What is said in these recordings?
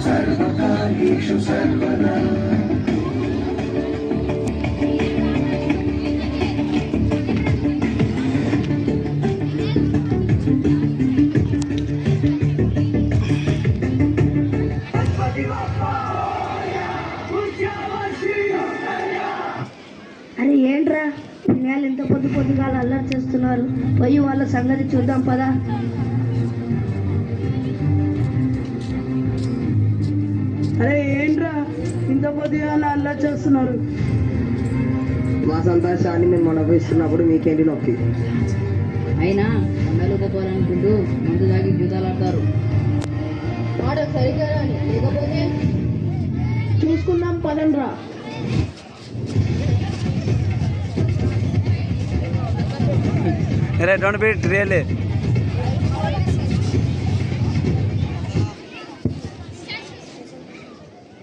सर्वकार्येषु सर्वदा అరే ఏంట్రా పిల్లలు ఇంత పొద్దుగా అల్లరి చేస్తున్నారు, పోయి వాళ్ళ సంగతి చూద్దాం పదా. అరే ఏంట్రా ఇంత పొద్దుగా అల్లరి చేస్తున్నారు? మా సంతోషాన్ని మేము అనుభవిస్తున్నప్పుడు మీకేంటి నొప్పి? అయినా అమ్మాయిలు పోవాలనుకుంటూ మందు తాగి జీతాలు ఆడతారు. సరిగ్గా లేకపోతే చూసుకుందాం పదండ్రా. Hey, don't be really.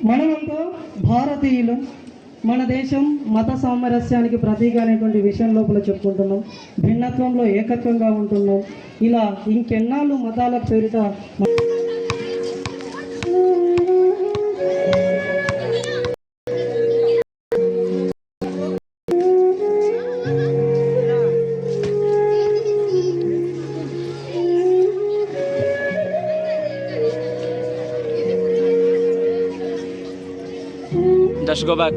మనమంతా భారతీయులు. మన దేశం మత సామరస్యానికి ప్రతీక అనేటువంటి విషయం లోపల చెప్పుకుంటున్నాం. భిన్నత్వంలో ఏకత్వంగా ఉంటున్నాం. ఇలా ఇంకెన్నాళ్ళు మతాల పేరిట Just go back.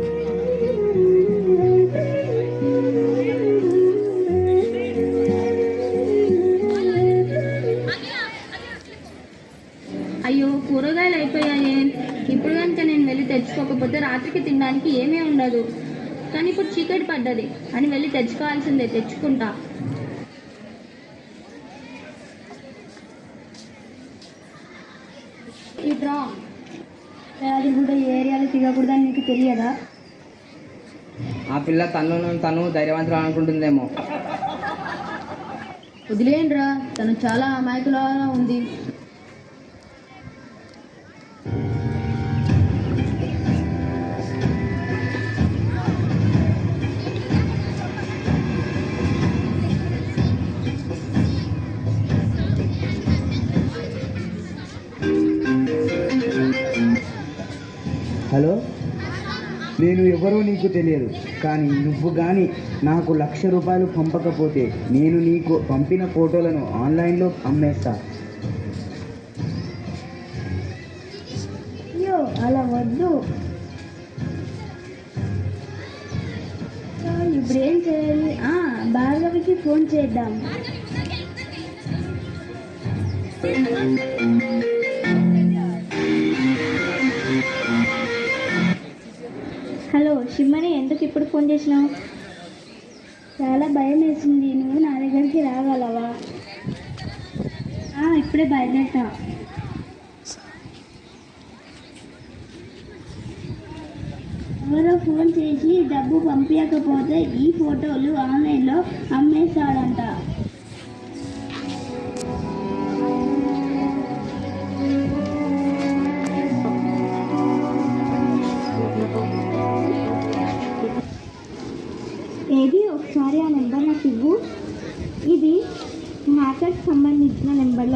అయ్యో కూరగాయలు అయిపోయాయే. ఇప్పుడు కనుక నేను వెళ్ళి తెచ్చుకోకపోతే రాత్రికి తినడానికి ఏమీ ఉండదు. కానీ ఇప్పుడు చీకటి పడ్డది అని వెళ్ళి తెచ్చుకోవాల్సిందే. తెచ్చుకుంటా. ఇట్రా, అది కూడా ఏరియాలో తిరగకూడదని నీకు తెలియదా? ఆ పిల్ల తను ధైర్యవంతులు అనుకుంటుందేమో. వదిలేయండిరా, తను చాలా అమాయకులాగా ఉంది. హలో, నేను ఎవరో నీకు తెలియదు, కానీ నువ్వు కానీ నాకు 1,00,000 రూపాయలు పంపకపోతే నేను నీకు పంపిన ఫోటోలను ఆన్లైన్లో అమ్మేస్తా. అయ్యో అలా వద్దు. ఇప్పుడు ఏం చేయాలి? భార్గవికి ఫోన్ చేద్దాం. హలో షిమ్మని, ఎందుకు ఇప్పుడు ఫోన్ చేసినావు? చాలా భయం వేసింది. నువ్వు నా దగ్గరికి రాగలవా? ఇప్పుడే బయలుదేరా. ఎవరో ఫోన్ చేసి డబ్బు పంపించకపోతే ఈ ఫోటోలు ఆన్లైన్లో అమ్మేస్తాడంట. ఏది ఒకసారి ఆ నెంబర్ నాకు ఇవ్వు. ఇది హ్యాకర్కి సంబంధించిన నెంబర్లో